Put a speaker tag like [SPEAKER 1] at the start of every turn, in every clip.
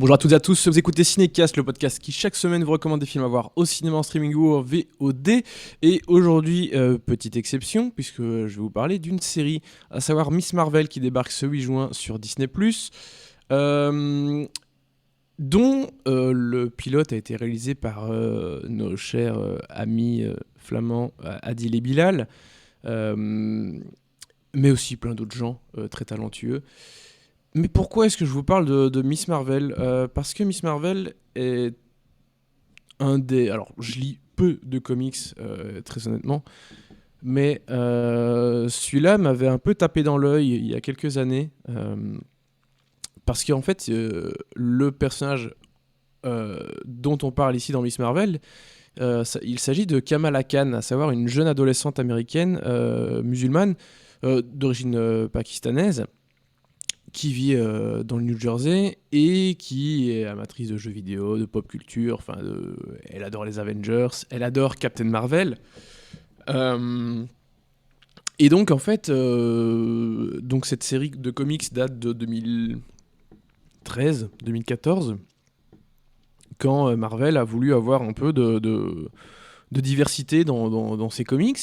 [SPEAKER 1] Bonjour à toutes et à tous, vous écoutez Cinécast, le podcast qui chaque semaine vous recommande des films à voir au cinéma, en streaming ou en VOD. Et aujourd'hui, petite exception, puisque je vais vous parler d'une série, à savoir Miss Marvel qui débarque ce 8 juin sur Disney+, dont le pilote a été réalisé par nos chers amis flamands Adil et Bilal, mais aussi plein d'autres gens très talentueux. Mais pourquoi est-ce que je vous parle de Miss Marvel ? Parce que Miss Marvel est un des... Alors, je lis peu de comics, très honnêtement, mais celui-là m'avait un peu tapé dans l'œil il y a quelques années, parce qu'en fait, le personnage dont on parle ici dans Miss Marvel, il s'agit de Kamala Khan, à savoir une jeune adolescente américaine musulmane d'origine pakistanaise, qui vit dans le New Jersey et qui est amatrice de jeux vidéo, de pop culture, elle adore les Avengers, elle adore Captain Marvel. Et donc en fait, donc cette série de comics date de 2013-2014, quand Marvel a voulu avoir un peu de diversité dans ses comics.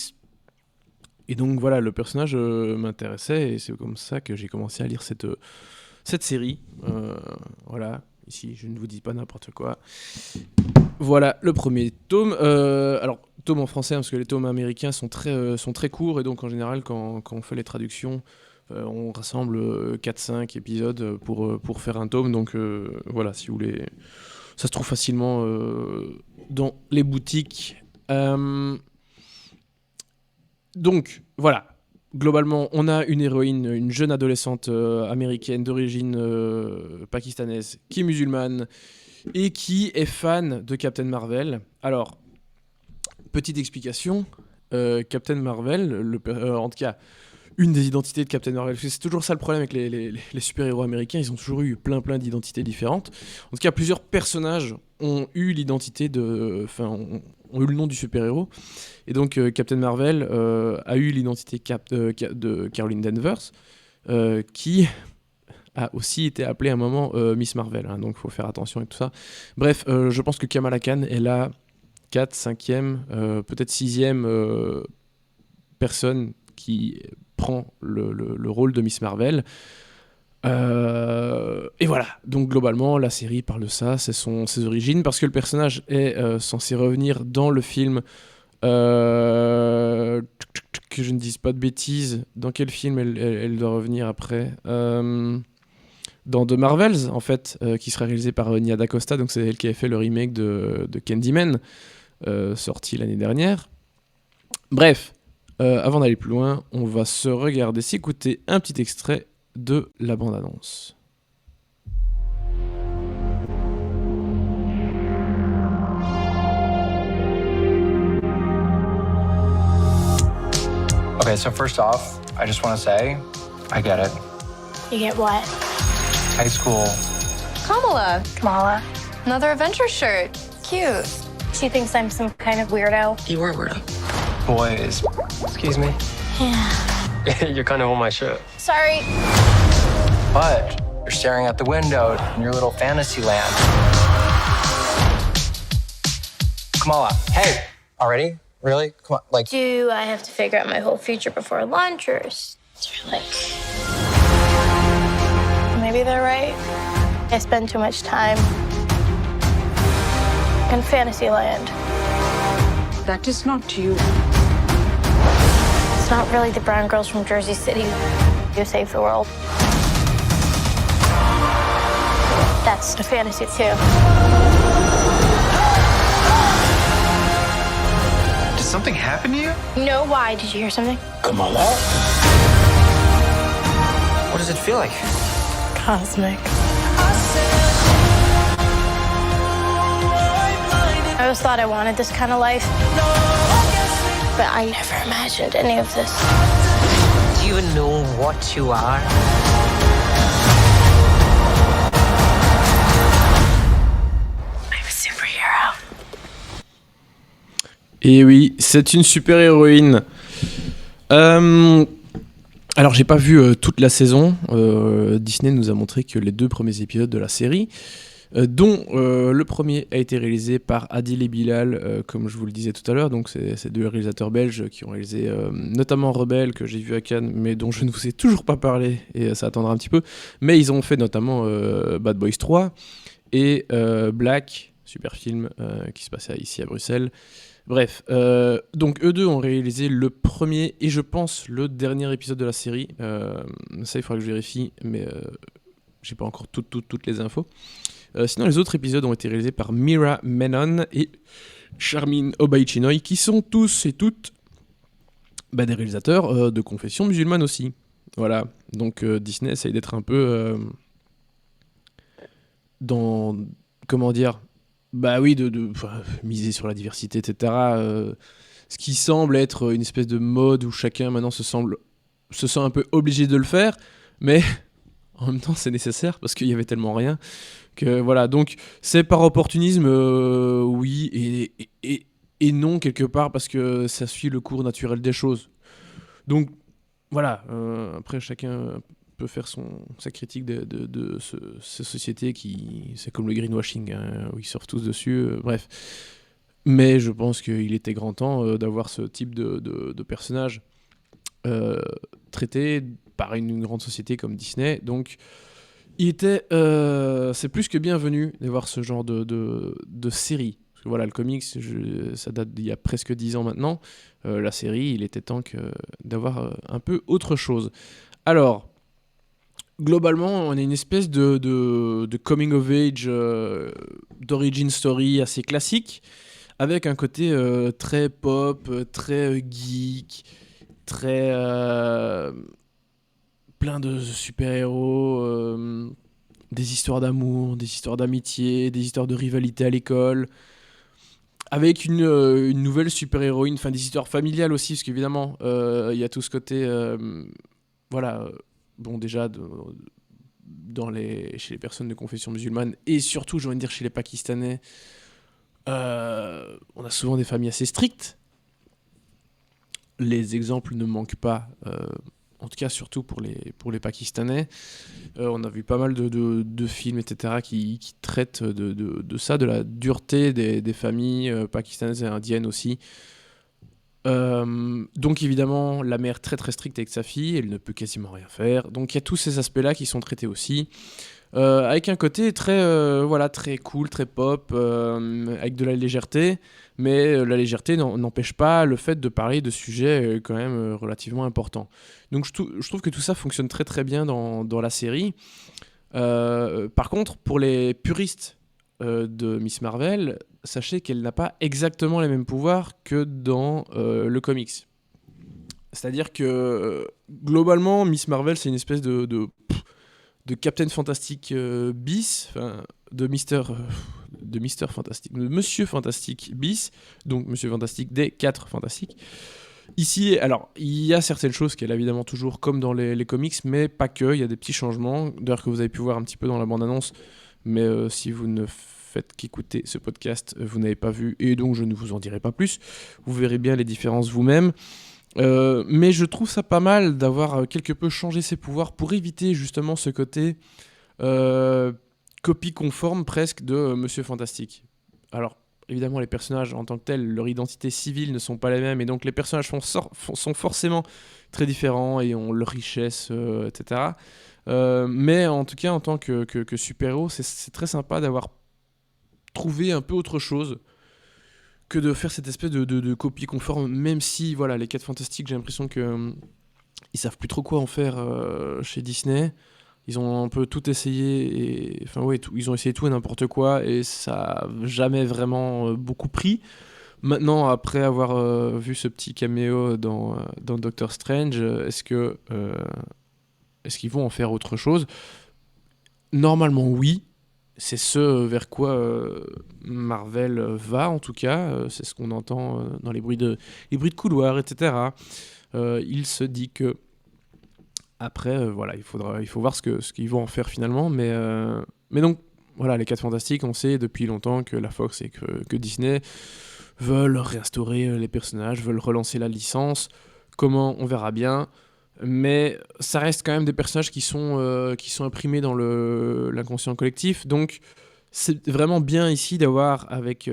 [SPEAKER 1] Et donc voilà, le personnage m'intéressait et c'est comme ça que j'ai commencé à lire cette série. Voilà, ici je ne vous dis pas n'importe quoi. Voilà le premier tome. Alors, tome en français, hein, parce que les tomes américains sont très courts et donc en général, quand on fait les traductions, on rassemble 4-5 épisodes pour faire un tome. Donc voilà, si vous voulez, ça se trouve facilement dans les boutiques. Donc, voilà. Globalement, on a une héroïne, une jeune adolescente américaine d'origine pakistanaise, qui est musulmane et qui est fan de Captain Marvel. Alors, petite explication, Captain Marvel, en tout cas, une des identités de Captain Marvel, c'est toujours ça le problème avec les super-héros américains, ils ont toujours eu plein d'identités différentes. En tout cas, plusieurs personnages ont eu l'identité ont eu le nom du super-héros. Et donc Captain Marvel a eu l'identité de Caroline Danvers, qui a aussi été appelée à un moment Miss Marvel, hein, donc il faut faire attention et tout ça. Bref, je pense que Kamala Khan est la 4, 5e, peut-être 6e personne qui prend le rôle de Miss Marvel. Et voilà, donc globalement la série parle de ça, c'est ses origines, parce que le personnage est censé revenir dans le film, que je ne dise pas de bêtises, dans quel film elle doit revenir après, dans The Marvels en fait, qui sera réalisé par Nia DaCosta, donc c'est elle qui a fait le remake de Candyman, sorti l'année dernière. Bref, avant d'aller plus loin, on va s'écouter un petit extrait de la bande-annonce.
[SPEAKER 2] Okay, so first off, I just want to say, I get it.
[SPEAKER 3] You get what?
[SPEAKER 2] High school.
[SPEAKER 3] Kamala.
[SPEAKER 4] Another Avengers shirt. Cute.
[SPEAKER 3] She thinks I'm some kind of weirdo.
[SPEAKER 5] You are weirdo.
[SPEAKER 2] Boys.
[SPEAKER 5] Excuse me?
[SPEAKER 3] Yeah.
[SPEAKER 5] You're kind of on my shirt.
[SPEAKER 3] Sorry.
[SPEAKER 2] But you're staring out the window in your little fantasy land. Kamala, hey! Already? Really? Come on, like...
[SPEAKER 3] Do I have to figure out my whole future before lunch, or is there like... Maybe they're right. I spend too much time in Fantasyland.
[SPEAKER 6] That is not you.
[SPEAKER 3] It's not really the brown girls from Jersey City who save the world. That's a fantasy too.
[SPEAKER 2] Did something happen to you?
[SPEAKER 3] No, why? Did you hear something?
[SPEAKER 2] Kamala? What does it feel like?
[SPEAKER 3] Cosmic. I always thought I wanted this kind of life, but I never imagined any of this.
[SPEAKER 6] Do you even know what you are?
[SPEAKER 3] I'm a superhero.
[SPEAKER 1] Et oui, c'est une super-héroïne. Alors, j'ai pas vu toute la saison. Disney nous a montré que les 2 premiers épisodes de la série. dont le premier a été réalisé par Adil et Bilal, comme je vous le disais tout à l'heure. Donc c'est deux réalisateurs belges qui ont réalisé notamment Rebelle, que j'ai vu à Cannes, mais dont je ne vous ai toujours pas parlé, et ça attendra un petit peu. Mais ils ont fait notamment Bad Boys 3 et Black, super film qui se passait ici à Bruxelles. Bref, donc eux deux ont réalisé le premier et je pense le dernier épisode de la série. Ça, il faudra que je vérifie, mais j'ai pas encore toutes les infos. Sinon, les autres épisodes ont été réalisés par Mira Menon et Charmin Obaïchinoy, qui sont tous et toutes des réalisateurs de confession musulmane aussi. Voilà, donc Disney essaye d'être un peu dans... Comment dire ? Bah oui, de miser sur la diversité, etc. Ce qui semble être une espèce de mode où chacun maintenant se sent un peu obligé de le faire, mais en même temps c'est nécessaire parce qu'il y avait tellement rien que voilà. Donc c'est par opportunisme, oui, et non quelque part parce que ça suit le cours naturel des choses. Donc voilà, après chacun peut faire sa critique de ces sociétés qui... C'est comme le greenwashing, hein, où ils surfent tous dessus, bref. Mais je pense qu'il était grand temps d'avoir ce type de personnage traité par une grande société comme Disney. Donc c'est plus que bienvenu d'avoir ce genre de série. Parce que voilà, le comics, ça date d'il y a presque 10 ans maintenant. La série, il était temps d'avoir un peu autre chose. Alors, globalement, on a une espèce de coming of age, d'origin story assez classique, avec un côté très pop, très geek, très plein de super-héros, des histoires d'amour, des histoires d'amitié, des histoires de rivalité à l'école, avec une nouvelle super-héroïne, enfin des histoires familiales aussi, parce qu'évidemment, il y a tout ce côté... voilà... Bon, déjà, chez les personnes de confession musulmane, et surtout, j'ai envie de dire, chez les Pakistanais, on a souvent des familles assez strictes. Les exemples ne manquent pas, en tout cas, surtout pour les Pakistanais. On a vu pas mal de films, etc., qui traitent de ça, de la dureté des familles pakistanaises et indiennes aussi. Donc évidemment, la mère très très stricte avec sa fille, elle ne peut quasiment rien faire. Donc il y a tous ces aspects-là qui sont traités aussi, avec un côté très cool, très pop, avec de la légèreté. Mais la légèreté n'empêche pas le fait de parler de sujets quand même relativement importants. Donc je trouve que tout ça fonctionne très très bien dans la série. Par contre, pour les puristes de Miss Marvel, sachez qu'elle n'a pas exactement les mêmes pouvoirs que dans le comics. C'est-à-dire que globalement, Miss Marvel, c'est une espèce de Captain Fantastic bis, de Mister Fantastic, de Monsieur Fantastic bis, donc Monsieur Fantastic des 4 Fantastiques. Ici, alors, il y a certaines choses qu'elle a évidemment toujours comme dans les comics, mais pas que, il y a des petits changements, d'ailleurs que vous avez pu voir un petit peu dans la bande-annonce, mais si vous ne faites qu'écouter ce podcast, vous n'avez pas vu, et donc je ne vous en dirai pas plus, vous verrez bien les différences vous-même. Mais je trouve ça pas mal d'avoir quelque peu changé ses pouvoirs pour éviter justement ce côté copie conforme presque de Monsieur Fantastique. Alors, évidemment, les personnages en tant que tels, leur identité civile ne sont pas les mêmes, et donc les personnages sont forcément très différents et ont leur richesse, etc. Mais en tout cas, en tant que super-héros, c'est très sympa d'avoir trouvé un peu autre chose que de faire cette espèce de copie conforme, même si voilà, les 4 Fantastiques, j'ai l'impression que ils savent plus trop quoi en faire chez Disney. Ils ont un peu tout essayé, ils ont essayé tout et n'importe quoi, et ça a jamais vraiment beaucoup pris. Maintenant, après avoir vu ce petit caméo dans Doctor Strange, est-ce qu'ils vont en faire autre chose ? Normalement, oui. C'est ce vers quoi Marvel va, en tout cas. C'est ce qu'on entend dans les bruits de couloir, etc. Il se dit que après, il faut voir ce qu'ils vont en faire finalement. Mais donc, voilà, les 4 Fantastiques, on sait depuis longtemps que la Fox et que Disney veulent réinstaurer les personnages, veulent relancer la licence. Comment ? On verra bien. Mais ça reste quand même des personnages qui sont imprimés dans l'inconscient collectif. Donc, c'est vraiment bien ici d'avoir avec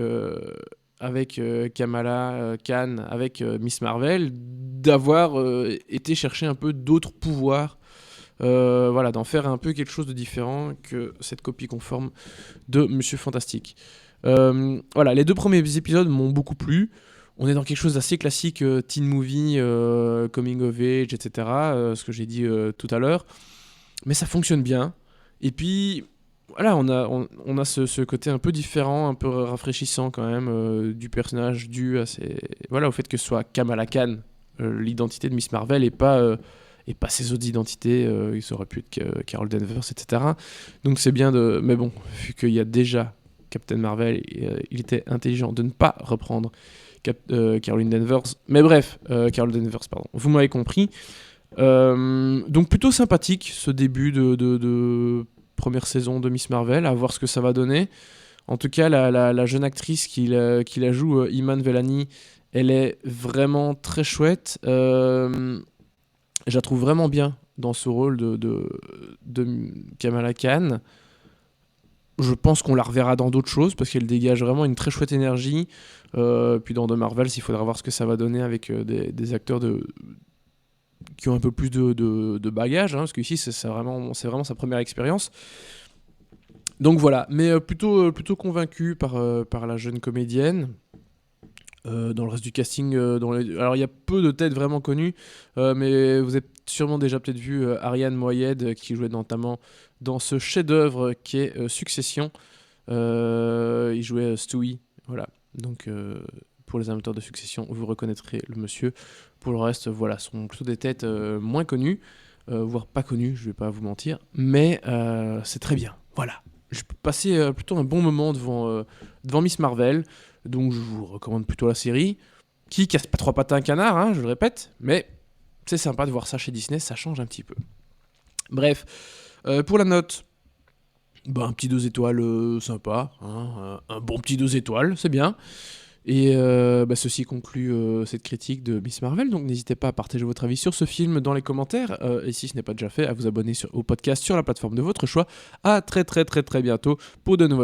[SPEAKER 1] Kamala Khan, avec Miss Marvel, d'avoir été chercher un peu d'autres pouvoirs. Voilà, d'en faire un peu quelque chose de différent que cette copie conforme de Monsieur Fantastique. Voilà, les 2 premiers épisodes m'ont beaucoup plu. On est dans quelque chose d'assez classique, teen movie, coming of age, etc. Ce que j'ai dit tout à l'heure. Mais ça fonctionne bien. Et puis, voilà, on a ce côté un peu différent, un peu rafraîchissant quand même, du personnage dû à voilà, au fait que ce soit Kamala Khan, l'identité de Miss Marvel, et pas ses autres identités. Ça aurait pu être Carol Danvers, etc. Donc c'est bien de... Mais bon, vu qu'il y a déjà Captain Marvel, il était intelligent de ne pas reprendre Caroline Danvers. Mais bref, Carol Danvers, pardon. Vous m'avez compris. Donc plutôt sympathique ce début de première saison de Miss Marvel, à voir ce que ça va donner. En tout cas, la jeune actrice qui la joue, Iman Vellani, elle est vraiment très chouette. Je la trouve vraiment bien dans ce rôle de Kamala Khan. Je pense qu'on la reverra dans d'autres choses parce qu'elle dégage vraiment une très chouette énergie. Puis dans The Marvels, il faudra voir ce que ça va donner avec des acteurs qui ont un peu plus de bagages, hein, parce qu'ici c'est vraiment sa première expérience. Donc voilà, mais plutôt convaincu par la jeune comédienne. Dans le reste du casting, alors il y a peu de têtes vraiment connues, mais vous avez sûrement déjà peut-être vu Ariane Moayed qui jouait notamment dans ce chef-d'œuvre qui est Succession. Il jouait Stewie, voilà. Donc pour les amateurs de Succession, vous reconnaîtrez le monsieur. Pour le reste, voilà, ce sont plutôt des têtes moins connues, voire pas connues, je vais pas vous mentir, mais c'est très bien. Voilà, je peux passer plutôt un bon moment devant Miss Marvel. Donc je vous recommande plutôt la série, qui casse pas 3 pattes à un canard, hein, je le répète, mais c'est sympa de voir ça chez Disney, ça change un petit peu. Bref, pour la note, un petit 2 étoiles sympa, hein, un bon petit 2 étoiles, c'est bien. Et ceci conclut cette critique de Miss Marvel, donc n'hésitez pas à partager votre avis sur ce film dans les commentaires, et si ce n'est pas déjà fait, à vous abonner au podcast sur la plateforme de votre choix. À très très très très bientôt pour de nouvelles